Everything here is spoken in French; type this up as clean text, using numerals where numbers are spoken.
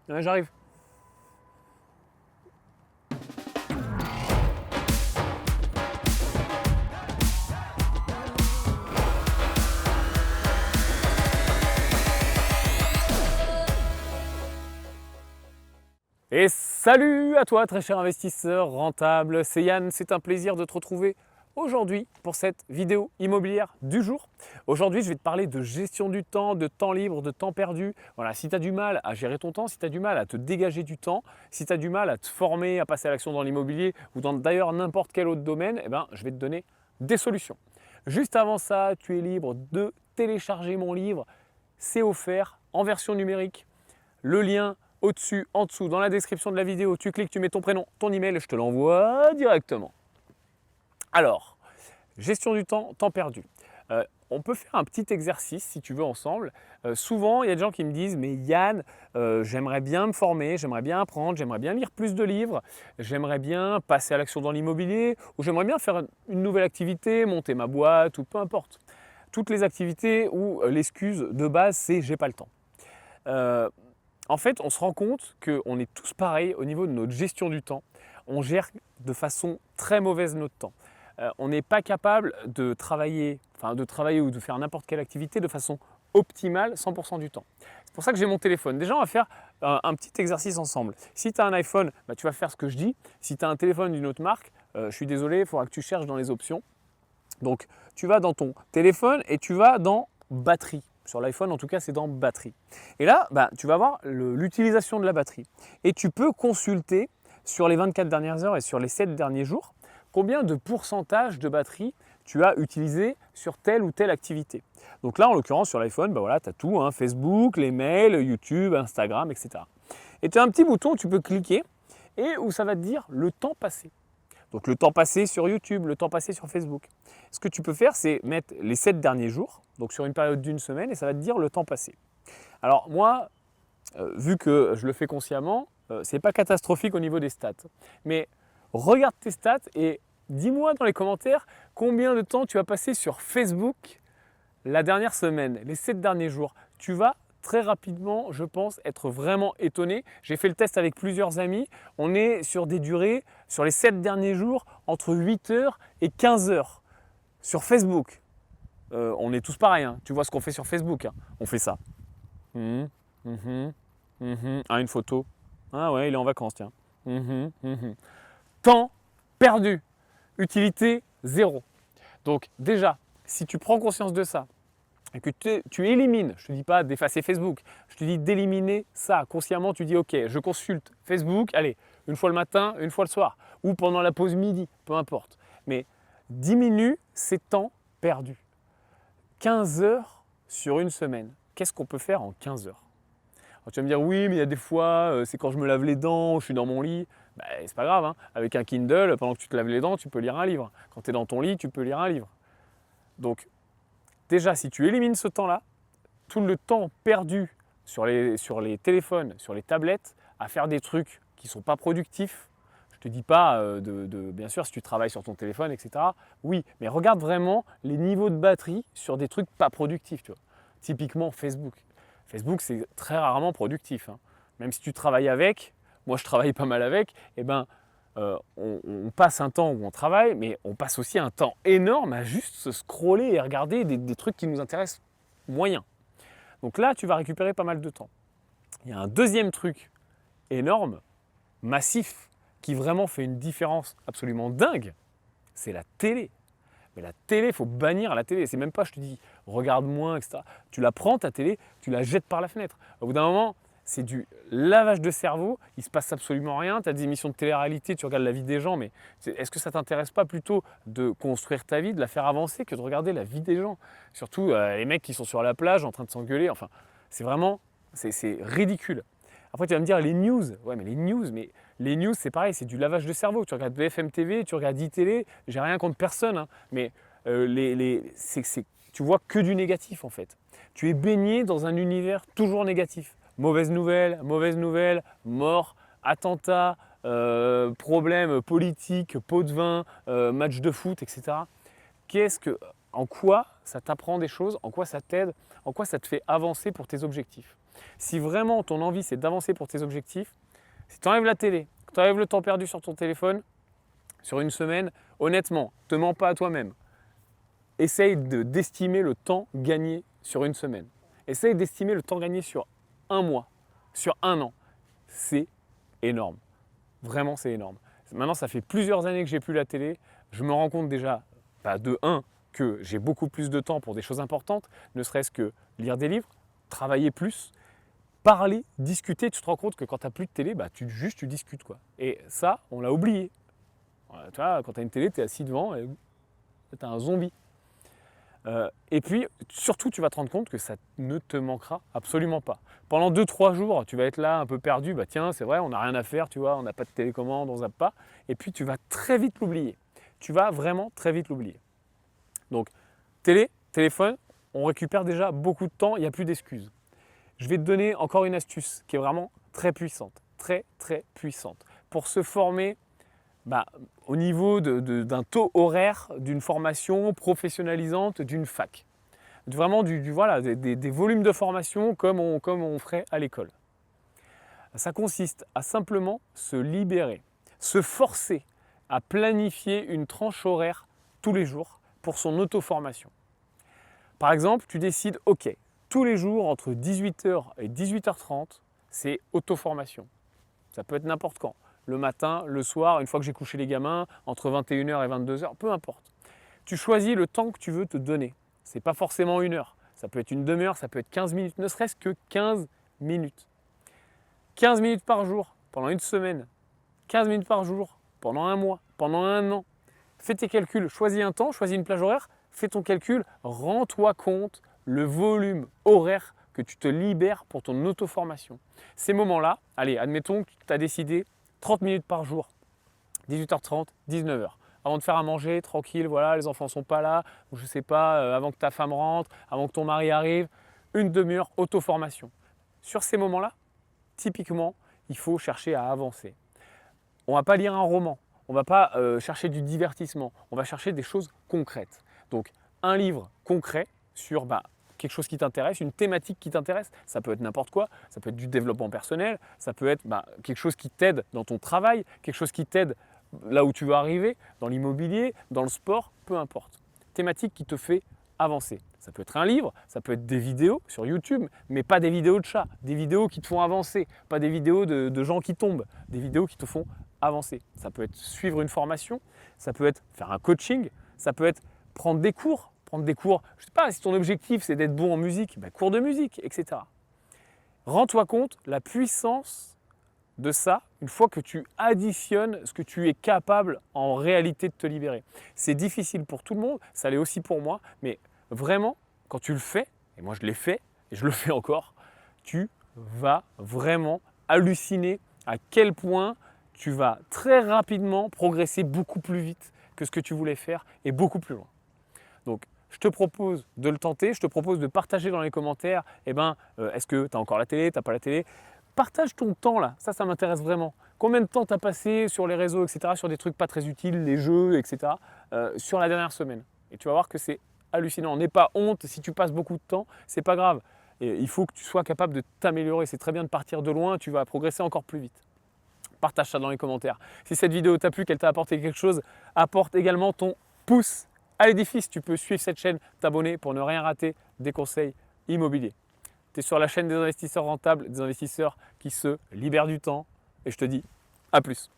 Ouais, j'arrive. Et salut à toi très cher investisseur rentable, c'est Yann, c'est un plaisir de te retrouver aujourd'hui pour cette vidéo immobilière du jour. Aujourd'hui je vais te parler de gestion du temps, de temps libre, de temps perdu. Voilà, si tu as du mal à gérer ton temps, si tu as du mal à te dégager du temps, si tu as du mal à te former, à passer à l'action dans l'immobilier ou dans d'ailleurs n'importe quel autre domaine, je vais te donner des solutions. Juste avant ça, tu es libre de télécharger mon livre, c'est offert en version numérique. Le lien au-dessus, en dessous, dans la description de la vidéo, tu cliques, tu mets ton prénom, ton email et je te l'envoie directement. Alors, gestion du temps, temps perdu. On peut faire un petit exercice si tu veux ensemble. Souvent, il y a des gens qui me disent « Mais Yann, j'aimerais bien me former, j'aimerais bien apprendre, j'aimerais bien lire plus de livres, j'aimerais bien passer à l'action dans l'immobilier ou j'aimerais bien faire une nouvelle activité, monter ma boîte ou peu importe. » Toutes les activités où l'excuse de base, c'est « j'ai pas le temps ». En fait, on se rend compte qu'on est tous pareils au niveau de notre gestion du temps. On gère de façon très mauvaise notre temps. On n'est pas capable de travailler ou de faire n'importe quelle activité de façon optimale 100% du temps. C'est pour ça que j'ai mon téléphone. Déjà, on va faire un petit exercice ensemble. Si tu as un iPhone, tu vas faire ce que je dis. Si tu as un téléphone d'une autre marque, je suis désolé, il faudra que tu cherches dans les options. Donc, tu vas dans ton téléphone et tu vas dans batterie. Sur l'iPhone, en tout cas, c'est dans batterie. Et là, tu vas voir l'utilisation de la batterie. Et tu peux consulter sur les 24 dernières heures et sur les 7 derniers jours combien de pourcentage de batterie tu as utilisé sur telle ou telle activité. Donc là, en l'occurrence, sur l'iPhone, tu as tout, Facebook, les mails, YouTube, Instagram, etc. Et tu as un petit bouton où tu peux cliquer et où ça va te dire le temps passé. Donc le temps passé sur YouTube, le temps passé sur Facebook. Ce que tu peux faire, c'est mettre les 7 derniers jours, donc sur une période d'une semaine, et ça va te dire le temps passé. Alors moi, vu que je le fais consciemment, ce n'est pas catastrophique au niveau des stats. Mais regarde tes stats et dis-moi dans les commentaires combien de temps tu as passé sur Facebook la dernière semaine, les 7 derniers jours. Tu vas très rapidement, je pense, être vraiment étonné. J'ai fait le test avec plusieurs amis. On est sur des durées, sur les 7 derniers jours, entre 8 heures et 15 heures. Sur Facebook, on est tous pareils. Hein. Tu vois ce qu'on fait sur Facebook. Hein. On fait ça. Ah, une photo. Ah ouais, il est en vacances, tiens. Temps perdu. Utilité zéro. Donc déjà, si tu prends conscience de ça, et que tu élimines, je ne te dis pas d'effacer Facebook, je te dis d'éliminer ça. Consciemment, tu dis ok, je consulte Facebook, allez, une fois le matin, une fois le soir, ou pendant la pause midi, peu importe. Mais diminue ces temps perdus. 15 heures sur une semaine. Qu'est-ce qu'on peut faire en 15 heures? Alors, tu vas me dire oui, mais il y a des fois, c'est quand je me lave les dents, je suis dans mon lit. C'est pas grave, hein. Avec un Kindle, pendant que tu te laves les dents, tu peux lire un livre. Quand tu es dans ton lit, tu peux lire un livre. Donc, déjà, si tu élimines ce temps-là, tout le temps perdu sur les téléphones, sur les tablettes, à faire des trucs qui ne sont pas productifs, je ne te dis pas bien sûr, si tu travailles sur ton téléphone, etc. Oui, mais regarde vraiment les niveaux de batterie sur des trucs pas productifs. Tu vois. Typiquement Facebook. Facebook, c'est très rarement productif. Hein. Même si tu travailles avec, moi je travaille pas mal avec, on passe un temps où on travaille, mais on passe aussi un temps énorme à juste se scroller et regarder des trucs qui nous intéressent moyen. Donc là, tu vas récupérer pas mal de temps. Il y a un deuxième truc énorme, massif, qui vraiment fait une différence absolument dingue, c'est la télé. Mais la télé, il faut bannir la télé. C'est même pas, je te dis, regarde moins, etc. Tu la prends, ta télé, tu la jettes par la fenêtre. Au bout d'un moment, c'est du lavage de cerveau, il ne se passe absolument rien. Tu as des émissions de télé-réalité, tu regardes la vie des gens, mais est-ce que ça ne t'intéresse pas plutôt de construire ta vie, de la faire avancer, que de regarder la vie des gens? Surtout les mecs qui sont sur la plage en train de s'engueuler, enfin, c'est vraiment, c'est ridicule. Après, tu vas me dire les news. Ouais, mais les news, c'est pareil, c'est du lavage de cerveau. Tu regardes BFM TV, tu regardes iTélé, j'ai rien contre personne, hein, mais tu vois que du négatif en fait. Tu es baigné dans un univers toujours négatif. Mauvaise nouvelle, mort, attentat, problème politique, pot de vin, match de foot, etc. En quoi ça t'apprend des choses, en quoi ça t'aide, en quoi ça te fait avancer pour tes objectifs? Si vraiment ton envie c'est d'avancer pour tes objectifs, si tu enlèves la télé, que tu enlèves le temps perdu sur ton téléphone, sur une semaine, honnêtement, ne te mens pas à toi-même. Essaye d'estimer le temps gagné sur une semaine. Essaye d'estimer le temps gagné sur un mois, sur un an. C'est énorme. Vraiment, c'est énorme. Maintenant, ça fait plusieurs années que j'ai plus la télé. Je me rends compte déjà, de un, que j'ai beaucoup plus de temps pour des choses importantes, ne serait-ce que lire des livres, travailler plus, parler, discuter. Tu te rends compte que quand tu n'as plus de télé, tu discutes, quoi. Et ça, on l'a oublié. Tu vois, quand tu as une télé, tu es assis devant et tu es un zombie. Et puis, surtout, tu vas te rendre compte que ça ne te manquera absolument pas. Pendant 2-3 jours, tu vas être là un peu perdu. Tiens, c'est vrai, on n'a rien à faire, tu vois, on n'a pas de télécommande, on ne zappe pas. Et puis, tu vas très vite l'oublier. Tu vas vraiment très vite l'oublier. Donc, téléphone, on récupère déjà beaucoup de temps, il n'y a plus d'excuses. Je vais te donner encore une astuce qui est vraiment très puissante, très puissante. Pour se former au niveau d'un taux horaire d'une formation professionnalisante d'une fac. Vraiment des volumes de formation comme on ferait à l'école. Ça consiste à simplement se libérer, se forcer à planifier une tranche horaire tous les jours pour son auto-formation. Par exemple, tu décides, ok, tous les jours entre 18h et 18h30, c'est auto-formation. Ça peut être n'importe quand. Le matin, le soir, une fois que j'ai couché les gamins, entre 21h et 22h, peu importe. Tu choisis le temps que tu veux te donner. Ce n'est pas forcément 1 heure. Ça peut être une demi-heure, ça peut être 15 minutes, ne serait-ce que 15 minutes. 15 minutes par jour pendant une semaine. 15 minutes par jour pendant un mois, pendant un an. Fais tes calculs, choisis un temps, choisis une plage horaire, fais ton calcul, rends-toi compte le volume horaire que tu te libères pour ton auto-formation. Ces moments-là, allez, admettons que tu as décidé 30 minutes par jour, 18h30, 19h. Avant de faire à manger, tranquille, voilà, les enfants ne sont pas là, ou je ne sais pas, avant que ta femme rentre, avant que ton mari arrive, une demi-heure auto-formation. Sur ces moments-là, typiquement, il faut chercher à avancer. On ne va pas lire un roman, on ne va pas chercher du divertissement, on va chercher des choses concrètes. Donc, un livre concret sur quelque chose qui t'intéresse, une thématique qui t'intéresse. Ça peut être n'importe quoi, ça peut être du développement personnel, ça peut être quelque chose qui t'aide dans ton travail, quelque chose qui t'aide là où tu veux arriver, dans l'immobilier, dans le sport, peu importe. Thématique qui te fait avancer. Ça peut être un livre, ça peut être des vidéos sur YouTube, mais pas des vidéos de chats, des vidéos qui te font avancer, pas des vidéos de gens qui tombent, des vidéos qui te font avancer. Ça peut être suivre une formation, ça peut être faire un coaching, ça peut être prendre des cours, je ne sais pas, si ton objectif c'est d'être bon en musique, cours de musique, etc. Rends-toi compte la puissance de ça une fois que tu additionnes ce que tu es capable en réalité de te libérer. C'est difficile pour tout le monde, ça l'est aussi pour moi, mais vraiment, quand tu le fais, et moi je l'ai fait, et je le fais encore, tu vas vraiment halluciner à quel point tu vas très rapidement progresser beaucoup plus vite que ce que tu voulais faire et beaucoup plus loin. Donc, je te propose de le tenter, je te propose de partager dans les commentaires, est-ce que tu as encore la télé, tu n'as pas la télé? Partage ton temps là, ça m'intéresse vraiment. Combien de temps tu as passé sur les réseaux, etc., sur des trucs pas très utiles, les jeux, etc., sur la dernière semaine? Et tu vas voir que c'est hallucinant. N'aie pas honte si tu passes beaucoup de temps, c'est pas grave. Et il faut que tu sois capable de t'améliorer. C'est très bien de partir de loin, tu vas progresser encore plus vite. Partage ça dans les commentaires. Si cette vidéo t'a plu, qu'elle t'a apporté quelque chose, apporte également ton pouce à l'édifice. Tu peux suivre cette chaîne, t'abonner pour ne rien rater des conseils immobiliers. Tu es sur la chaîne des investisseurs rentables, des investisseurs qui se libèrent du temps. Et je te dis à plus.